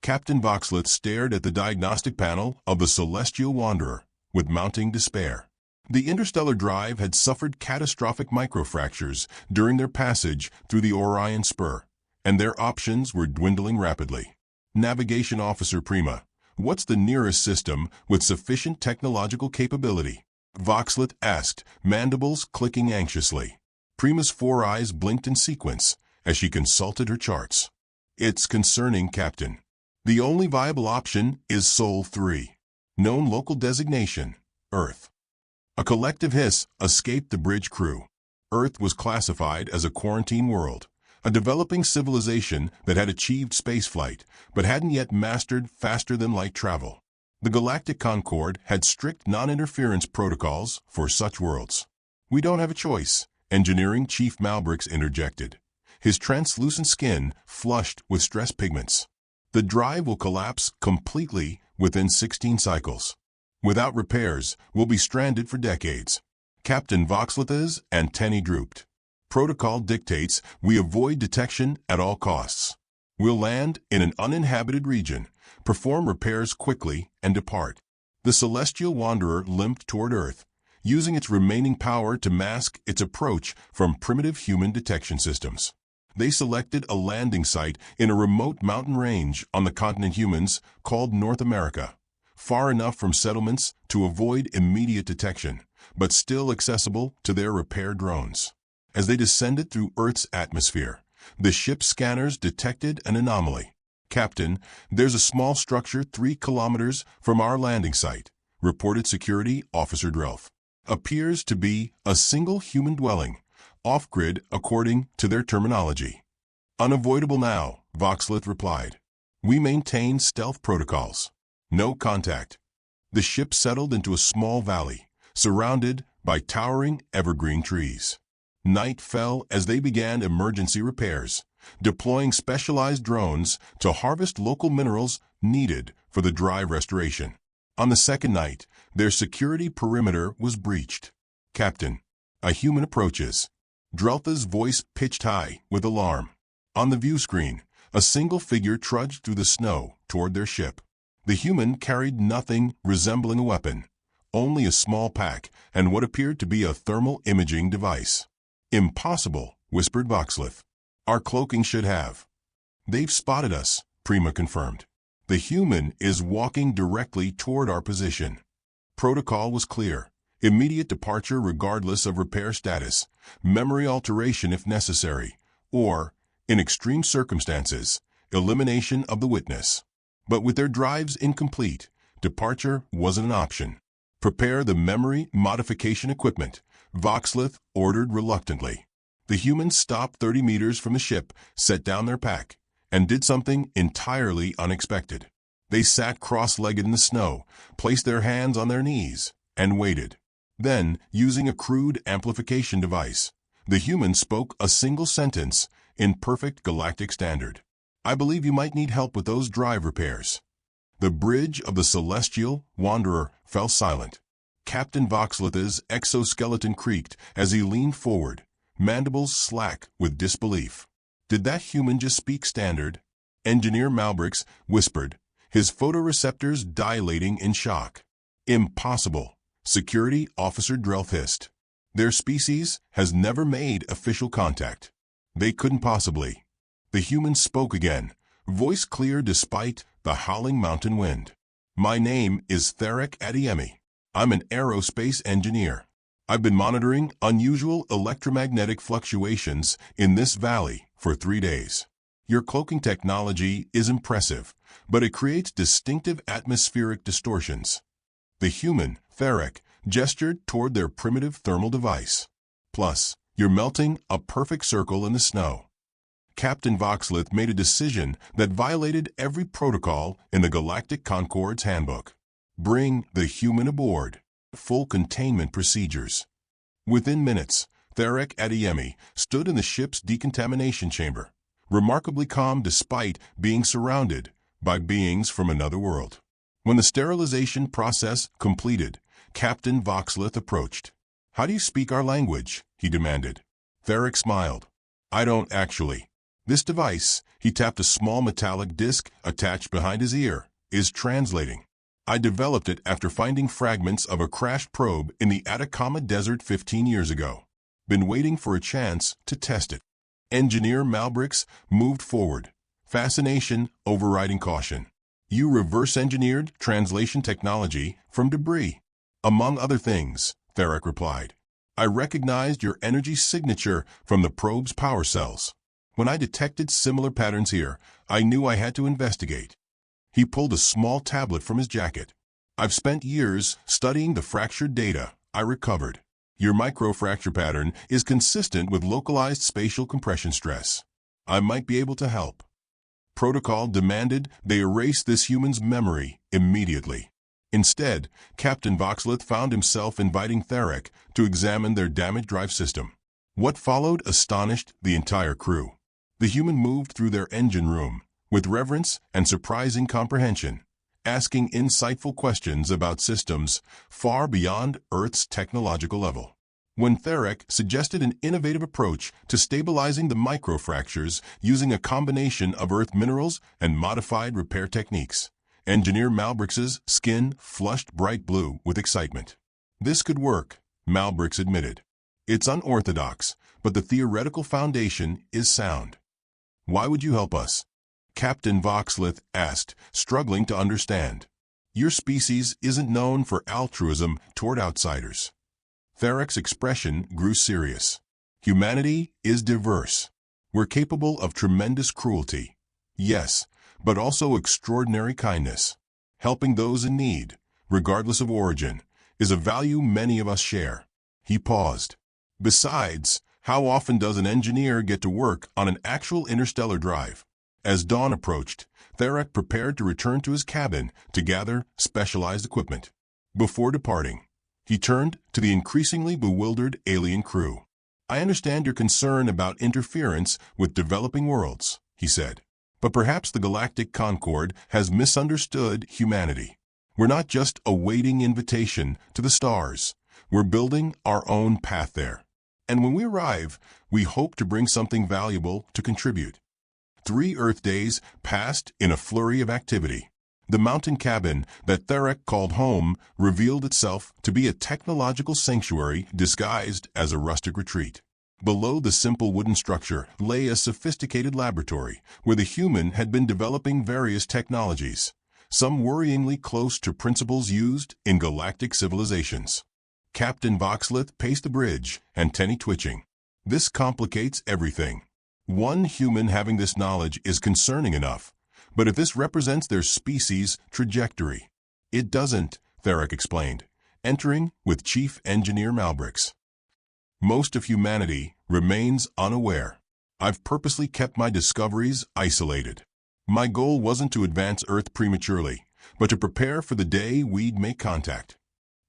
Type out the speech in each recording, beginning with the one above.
Captain Voxlith stared at the diagnostic panel of the Celestial Wanderer with mounting despair. The interstellar drive had suffered catastrophic microfractures during their passage through the Orion Spur, and their options were dwindling rapidly. Navigation Officer Prima, what's the nearest system with sufficient technological capability? Voxlith asked, mandibles clicking anxiously. Prima's 4 eyes blinked in sequence as she consulted her charts. It's concerning, Captain. The only viable option is Sol 3. Known local designation, Earth. A collective hiss escaped the bridge crew. Earth was classified as a quarantine world, a developing civilization that had achieved spaceflight but hadn't yet mastered faster-than-light travel. The Galactic Concord had strict non-interference protocols for such worlds. We don't have a choice, Engineering Chief Malbrix interjected, his translucent skin flushed with stress pigments. The drive will collapse completely within 16 cycles. Without repairs, we'll be stranded for decades. Captain Voxlith's antennae drooped. Protocol dictates we avoid detection at all costs. We'll land in an uninhabited region, perform repairs quickly, and depart. The Celestial Wanderer limped toward Earth, using its remaining power to mask its approach from primitive human detection systems. They selected a landing site in a remote mountain range on the continent humans called North America, far enough from settlements to avoid immediate detection, but still accessible to their repair drones. As they descended through Earth's atmosphere, the ship's scanners detected an anomaly. Captain, there's a small structure 3 kilometers from our landing site, reported Security Officer Drelf. Appears to be a single human dwelling, off-grid according to their terminology. Unavoidable now, Voxlith replied. We maintain stealth protocols. No contact. The ship settled into a small valley, surrounded by towering evergreen trees. Night fell as they began emergency repairs, deploying specialized drones to harvest local minerals needed for the drive restoration. On the second night, their security perimeter was breached. Captain, a human approaches. Drelfa's voice pitched high with alarm. On the view screen, a single figure trudged through the snow toward their ship. The human carried nothing resembling a weapon, only a small pack and what appeared to be a thermal imaging device. Impossible, whispered Voxlith. Our cloaking should have. They've spotted us, Prima confirmed. The human is walking directly toward our position. Protocol was clear. Immediate departure regardless of repair status, memory alteration if necessary, or, in extreme circumstances, elimination of the witness. But with their drives incomplete, departure wasn't an option. Prepare the memory modification equipment, Voxlith ordered reluctantly. The humans stopped 30 meters from the ship, set down their pack, and did something entirely unexpected. They sat cross-legged in the snow, placed their hands on their knees, and waited. Then, using a crude amplification device, the human spoke a single sentence in perfect galactic standard. I believe you might need help with those drive repairs. The bridge of the Celestial Wanderer fell silent. Captain Voxlith's exoskeleton creaked as he leaned forward, mandibles slack with disbelief. Did that human just speak standard? Engineer Malbrix whispered, his photoreceptors dilating in shock. Impossible, Security Officer Drelf hissed. Their species has never made official contact. They couldn't possibly. The human spoke again, voice clear despite the howling mountain wind. My name is Theric Adiemi. I'm an aerospace engineer. I've been monitoring unusual electromagnetic fluctuations in this valley for 3 days. Your cloaking technology is impressive, but it creates distinctive atmospheric distortions. The human, Theric, gestured toward their primitive thermal device. Plus, you're melting a perfect circle in the snow. Captain Voxlith made a decision that violated every protocol in the Galactic Concord's handbook. Bring the human aboard. Full containment procedures. Within minutes, Theric Adiemi stood in the ship's decontamination chamber, remarkably calm despite being surrounded by beings from another world. When the sterilization process completed, Captain Voxlith approached. How do you speak our language? He demanded. Theric smiled. I don't actually. This device, he tapped a small metallic disc attached behind his ear, is translating. I developed it after finding fragments of a crashed probe in the Atacama Desert 15 years ago. Been waiting for a chance to test it. Engineer Malbrix moved forward, fascination overriding caution. You reverse-engineered translation technology from debris. Among other things, Theric replied. I recognized your energy signature from the probe's power cells. When I detected similar patterns here, I knew I had to investigate. He pulled a small tablet from his jacket. I've spent years studying the fractured data I recovered. Your microfracture pattern is consistent with localized spatial compression stress. I might be able to help. Protocol demanded they erase this human's memory immediately. Instead, Captain Voxlith found himself inviting Theric to examine their damaged drive system. What followed astonished the entire crew. The human moved through their engine room with reverence and surprising comprehension, asking insightful questions about systems far beyond Earth's technological level. When Theric suggested an innovative approach to stabilizing the microfractures using a combination of Earth minerals and modified repair techniques, Engineer Malbrix's skin flushed bright blue with excitement. This could work, Malbrix admitted. It's unorthodox, but the theoretical foundation is sound. Why would you help us? Captain Voxlith asked, struggling to understand. Your species isn't known for altruism toward outsiders. Theric's expression grew serious. Humanity is diverse. We're capable of tremendous cruelty. Yes, but also extraordinary kindness. Helping those in need, regardless of origin, is a value many of us share. He paused. Besides, how often does an engineer get to work on an actual interstellar drive? As dawn approached, Theric prepared to return to his cabin to gather specialized equipment. Before departing, he turned to the increasingly bewildered alien crew. I understand your concern about interference with developing worlds, he said. But perhaps the Galactic Concord has misunderstood humanity. We're not just awaiting invitation to the stars. We're building our own path there. And when we arrive, we hope to bring something valuable to contribute. 3 Earth days passed in a flurry of activity. The mountain cabin that Theric called home revealed itself to be a technological sanctuary disguised as a rustic retreat. Below the simple wooden structure lay a sophisticated laboratory where the human had been developing various technologies, some worryingly close to principles used in galactic civilizations. Captain Voxlith paced the bridge, antennae twitching. This complicates everything. One human having this knowledge is concerning enough, but if this represents their species' trajectory, it doesn't, Theric explained, entering with Chief Engineer Malbrix. Most of humanity remains unaware. I've purposely kept my discoveries isolated. My goal wasn't to advance Earth prematurely, but to prepare for the day we'd make contact.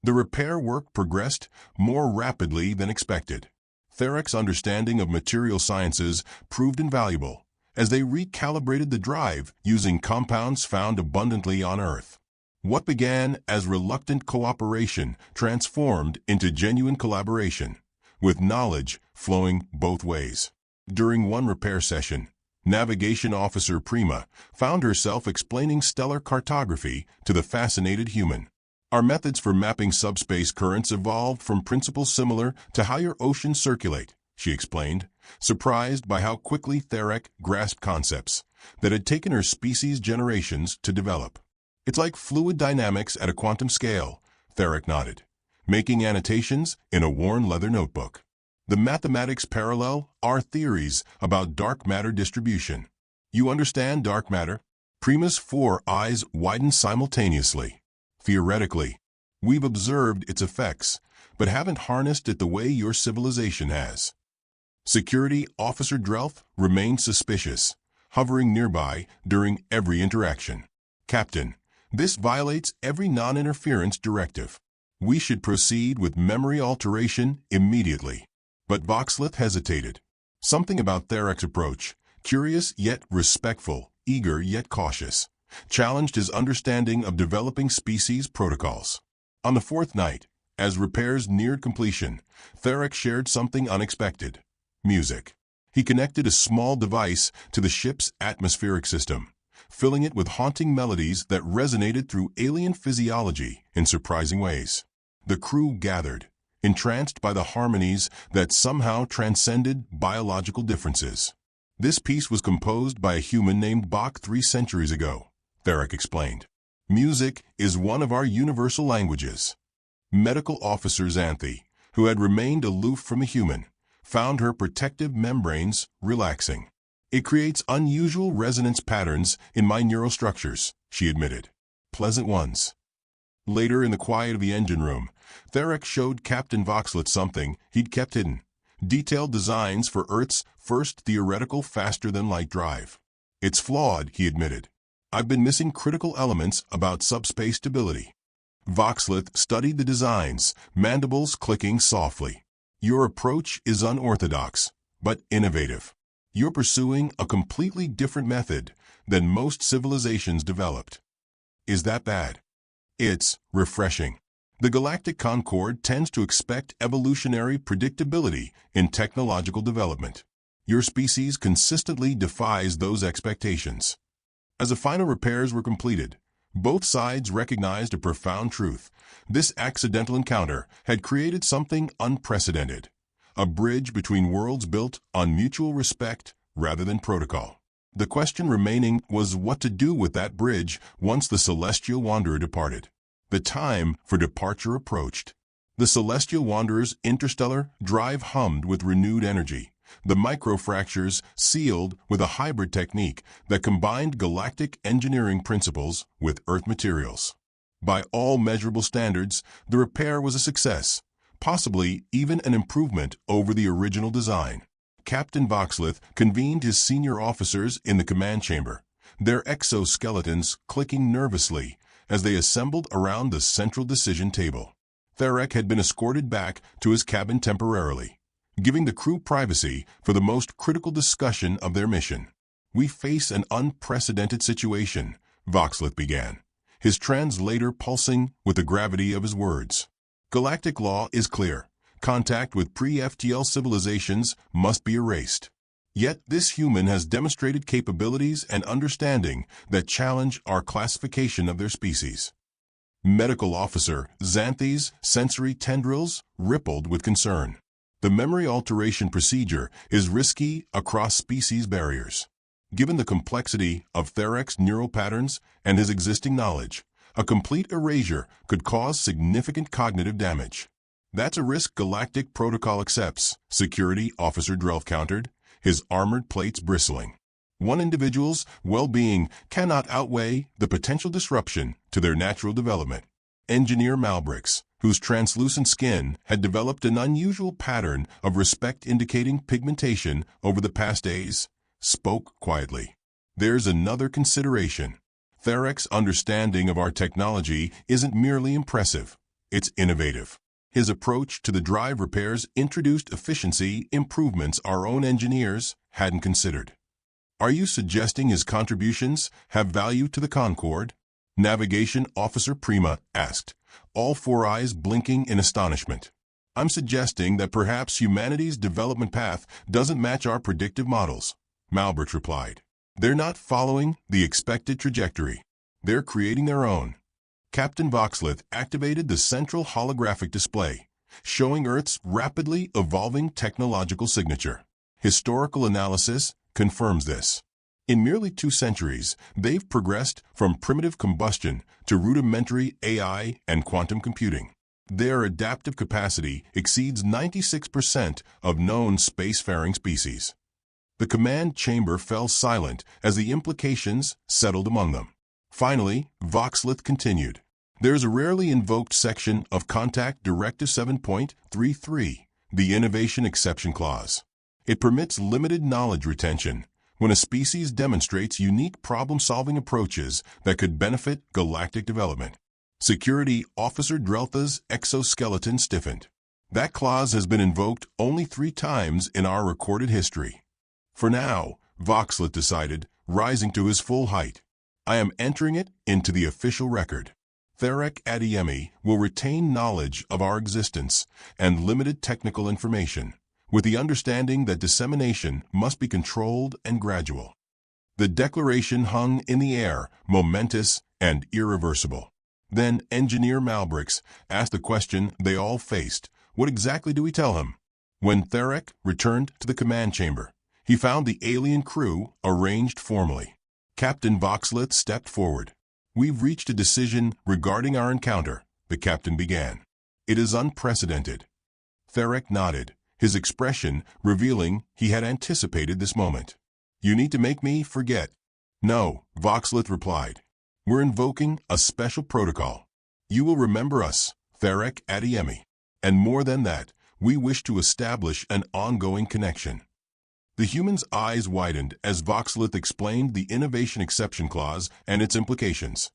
The repair work progressed more rapidly than expected. Theric's understanding of material sciences proved invaluable as they recalibrated the drive using compounds found abundantly on Earth. What began as reluctant cooperation transformed into genuine collaboration, with knowledge flowing both ways. During one repair session, Navigation Officer Prima found herself explaining stellar cartography to the fascinated human. Our methods for mapping subspace currents evolved from principles similar to how your oceans circulate, she explained, surprised by how quickly Theric grasped concepts that had taken her species generations to develop. It's like fluid dynamics at a quantum scale, Theric nodded, making annotations in a worn leather notebook. The mathematics parallel our theories about dark matter distribution. You understand dark matter? Prima's 4 eyes widened simultaneously. Theoretically, we've observed its effects, but haven't harnessed it the way your civilization has. Security Officer Drelf remained suspicious, hovering nearby during every interaction. Captain, this violates every non-interference directive. We should proceed with memory alteration immediately. But Voxlith hesitated. Something about Theric's approach, curious yet respectful, eager yet cautious, challenged his understanding of developing species protocols. On the 4th night, as repairs neared completion, Theric shared something unexpected. Music. He connected a small device to the ship's atmospheric system, filling it with haunting melodies that resonated through alien physiology in surprising ways. The crew gathered, entranced by the harmonies that somehow transcended biological differences. This piece was composed by a human named Bach 3 centuries ago, Therick explained. Music is one of our universal languages. Medical officer Xanthi, who had remained aloof from a human, found her protective membranes relaxing. It creates unusual resonance patterns in my neural structures, she admitted. Pleasant ones. Later in the quiet of the engine room, Therick showed Captain Voxlet something he'd kept hidden. Detailed designs for Earth's first theoretical faster-than-light drive. It's flawed, he admitted. I've been missing critical elements about subspace stability. Voxlet studied the designs, mandibles clicking softly. Your approach is unorthodox, but innovative. You're pursuing a completely different method than most civilizations developed. Is that bad? It's refreshing. The Galactic Concord tends to expect evolutionary predictability in technological development. Your species consistently defies those expectations. As the final repairs were completed, both sides recognized a profound truth. This accidental encounter had created something unprecedented, a bridge between worlds built on mutual respect rather than protocol. The question remaining was what to do with that bridge once the Celestial Wanderer departed. The time for departure approached. The Celestial Wanderer's interstellar drive hummed with renewed energy, the microfractures sealed with a hybrid technique that combined galactic engineering principles with Earth materials. By all measurable standards, the repair was a success, possibly even an improvement over the original design. Captain Voxleth convened his senior officers in the command chamber, their exoskeletons clicking nervously as they assembled around the central decision table. Therick had been escorted back to his cabin temporarily, giving the crew privacy for the most critical discussion of their mission. We face an unprecedented situation, Voxleth began, his translator pulsing with the gravity of his words. Galactic law is clear. Contact with pre-FTL civilizations must be erased. Yet this human has demonstrated capabilities and understanding that challenge our classification of their species. Medical officer Xanthi's sensory tendrils rippled with concern. The memory alteration procedure is risky across species barriers. Given the complexity of Therick's neural patterns and his existing knowledge, a complete erasure could cause significant cognitive damage. That's a risk Galactic Protocol accepts, Security Officer Drelf countered, his armored plates bristling. One individual's well-being cannot outweigh the potential disruption to their natural development. Engineer Malbrix, whose translucent skin had developed an unusual pattern of respect indicating pigmentation over the past days, spoke quietly. There's another consideration. Therick's understanding of our technology isn't merely impressive, it's innovative. His approach to the drive repairs introduced efficiency improvements our own engineers hadn't considered. Are you suggesting his contributions have value to the Concord? Navigation Officer Prima asked, all four eyes blinking in astonishment. I'm suggesting that perhaps humanity's development path doesn't match our predictive models, Malbert replied. They're not following the expected trajectory. They're creating their own. Captain Voxleth activated the central holographic display, showing Earth's rapidly evolving technological signature. Historical analysis confirms this. In merely 2 centuries, they've progressed from primitive combustion to rudimentary AI and quantum computing. Their adaptive capacity exceeds 96% of known spacefaring species. The command chamber fell silent as the implications settled among them. Finally, Voxleth continued. There's a rarely invoked section of Contact Directive 7.33, the Innovation Exception Clause. It permits limited knowledge retention when a species demonstrates unique problem-solving approaches that could benefit galactic development. Security Officer Dreltha's exoskeleton stiffened. That clause has been invoked only 3 times in our recorded history. For now, Voxleth decided, rising to his full height, I am entering it into the official record. Therick Adiemi will retain knowledge of our existence and limited technical information, with the understanding that dissemination must be controlled and gradual. The declaration hung in the air, momentous and irreversible. Then Engineer Malbrix asked the question they all faced. What exactly do we tell him? When Therek returned to the command chamber, he found the alien crew arranged formally. Captain Voxlith stepped forward. "We've reached a decision regarding our encounter," the captain began. "It is unprecedented." Therek nodded, his expression revealing he had anticipated this moment. "You need to make me forget." "No," Voxlith replied. "We're invoking a special protocol. You will remember us, Therek Adiemi. And more than that, we wish to establish an ongoing connection." The human's eyes widened as Voxlith explained the Innovation Exception Clause and its implications.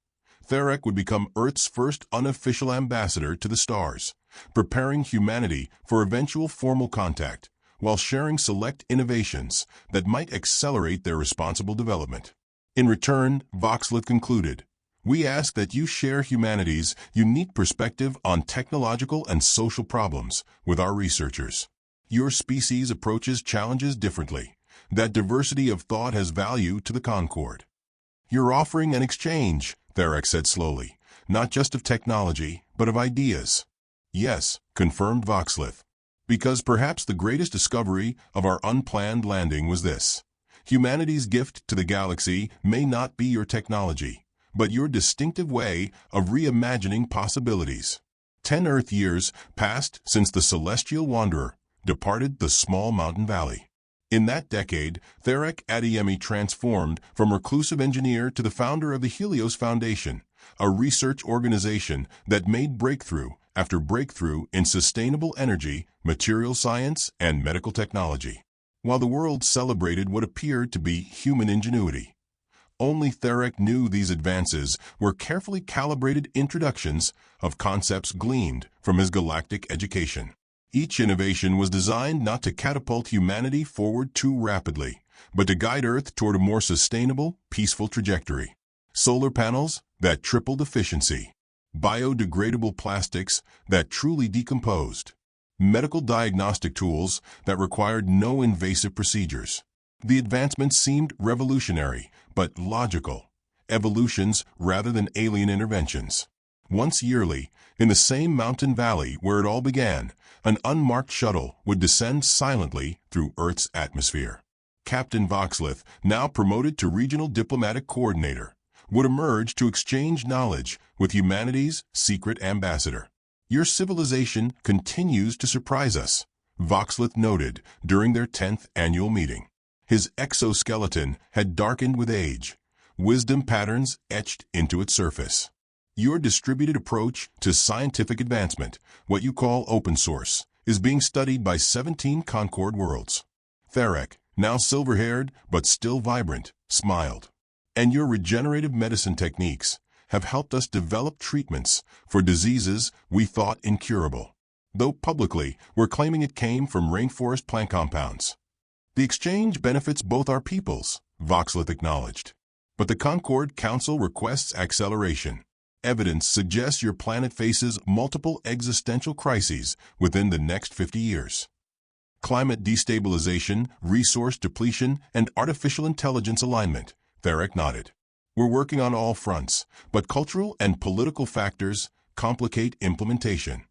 Therek would become Earth's first unofficial ambassador to the stars, preparing humanity for eventual formal contact, while sharing select innovations that might accelerate their responsible development. In return, Voxlith concluded, "We ask that you share humanity's unique perspective on technological and social problems with our researchers. Your species approaches challenges differently. That diversity of thought has value to the Concord." "You're offering an exchange," Therek said slowly, "not just of technology, but of ideas." "Yes," confirmed Voxlith, "because perhaps the greatest discovery of our unplanned landing was this. Humanity's gift to the galaxy may not be your technology, but your distinctive way of reimagining possibilities." 10 Earth years passed since the celestial wanderer departed the small mountain valley. In that decade, Therek Adiemi transformed from reclusive engineer to the founder of the Helios Foundation, a research organization that made breakthrough after breakthrough in sustainable energy, material science, and medical technology. While the world celebrated what appeared to be human ingenuity, only Therek knew these advances were carefully calibrated introductions of concepts gleaned from his galactic education. Each innovation was designed not to catapult humanity forward too rapidly, but to guide Earth toward a more sustainable, peaceful trajectory. Solar panels that tripled efficiency. Biodegradable plastics that truly decomposed. Medical diagnostic tools that required no invasive procedures. The advancements seemed revolutionary, but logical. Evolutions rather than alien interventions. Once yearly, in the same mountain valley where it all began, an unmarked shuttle would descend silently through Earth's atmosphere. Captain Voxlith, now promoted to Regional Diplomatic Coordinator, would emerge to exchange knowledge with humanity's secret ambassador. "Your civilization continues to surprise us," Voxlith noted during their 10th annual meeting. His exoskeleton had darkened with age, wisdom patterns etched into its surface. "Your distributed approach to scientific advancement, what you call open source, is being studied by 17 Concord worlds." Therek, now silver-haired but still vibrant, smiled. "And your regenerative medicine techniques have helped us develop treatments for diseases we thought incurable, though publicly we're claiming it came from rainforest plant compounds." "The exchange benefits both our peoples," Voxlith acknowledged. "But the Concord Council requests acceleration. Evidence suggests your planet faces multiple existential crises within the next 50 years. Climate destabilization, resource depletion, and artificial intelligence alignment," Therek nodded. "We're working on all fronts, but cultural and political factors complicate implementation."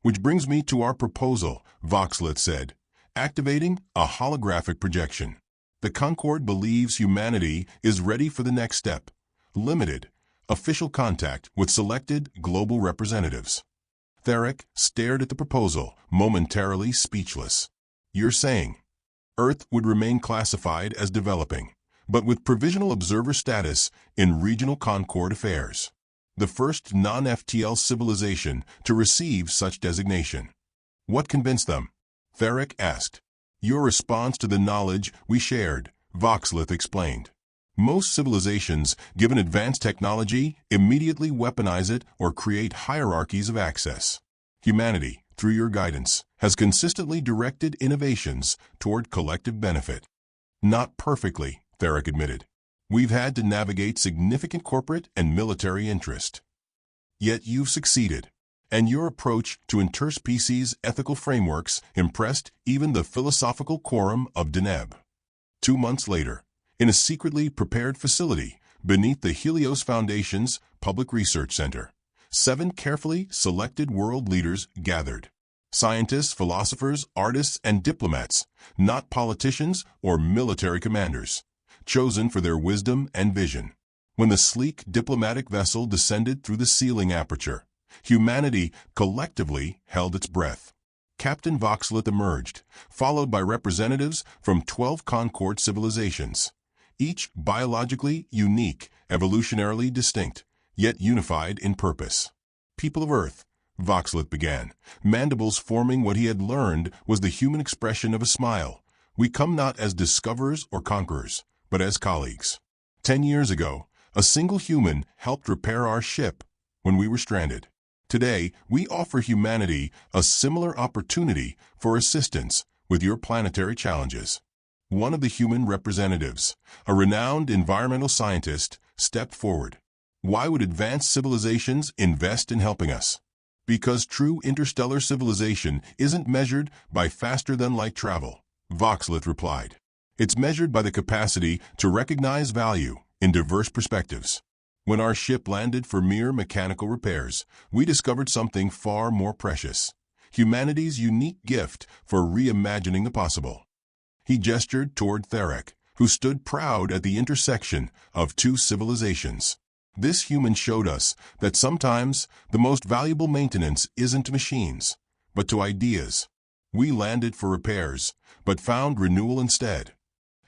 "Which brings me to our proposal," Voxlith said, activating a holographic projection. "The Concord believes humanity is ready for the next step, limited, official contact with selected global representatives." Therek stared at the proposal, momentarily speechless. "You're saying Earth would remain classified as developing, but with provisional observer status in regional Concord affairs. The first non-FTL civilization to receive such designation." "What convinced them?" Therek asked. "Your response to the knowledge we shared," Voxlith explained. "Most civilizations, given advanced technology, immediately weaponize it or create hierarchies of access. Humanity, through your guidance, has consistently directed innovations toward collective benefit." "Not perfectly," Therek admitted. "We've had to navigate significant corporate and military interest. Yet you've succeeded. and your approach to interspecies ethical frameworks impressed even the philosophical quorum of Deneb. 2 months later, in a secretly prepared facility beneath the Helios Foundation's Public Research Center, 7 carefully selected world leaders gathered. Scientists, philosophers, artists, and diplomats, not politicians or military commanders, chosen for their wisdom and vision. When the sleek diplomatic vessel descended through the ceiling aperture, humanity collectively held its breath. Captain Voxlith emerged, followed by representatives from 12 Concord civilizations, each biologically unique, evolutionarily distinct, yet unified in purpose. People of Earth, Voxlith began, mandibles forming what he had learned was the human expression of a smile. We come not as discoverers or conquerors, but as colleagues. 10 years ago, a single human helped repair our ship when we were stranded. Today, we offer humanity a similar opportunity for assistance with your planetary challenges. One of the human representatives, a renowned environmental scientist, stepped forward. Why would advanced civilizations invest in helping us? Because true interstellar civilization isn't measured by faster-than-light travel, Voxlith replied. It's measured by the capacity to recognize value in diverse perspectives. When our ship landed for mere mechanical repairs, we discovered something far more precious: humanity's unique gift for reimagining the possible. He gestured toward Therek, who stood proud at the intersection of 2 civilizations. This human showed us that sometimes the most valuable maintenance isn't to machines, but to ideas. We landed for repairs, but found renewal instead.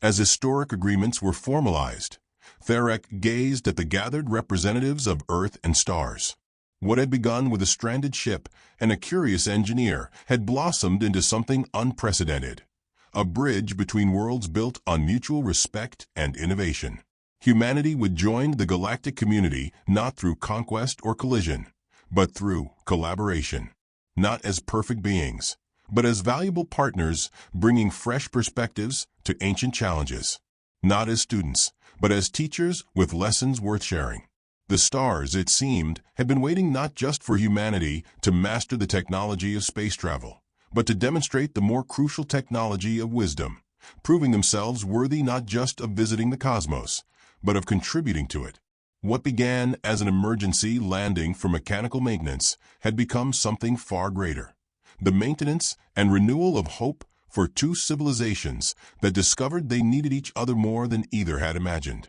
As historic agreements were formalized, Therek gazed at the gathered representatives of Earth and stars. What had begun with a stranded ship and a curious engineer had blossomed into something unprecedented: a bridge between worlds built on mutual respect and innovation. Humanity would join the galactic community not through conquest or collision, but through collaboration. Not as perfect beings, but as valuable partners bringing fresh perspectives to ancient challenges. Not as students, but as teachers with lessons worth sharing. The stars, it seemed, had been waiting not just for humanity to master the technology of space travel, but to demonstrate the more crucial technology of wisdom, proving themselves worthy not just of visiting the cosmos, but of contributing to it. What began as an emergency landing for mechanical maintenance had become something far greater: the maintenance and renewal of hope for 2 civilizations that discovered they needed each other more than either had imagined.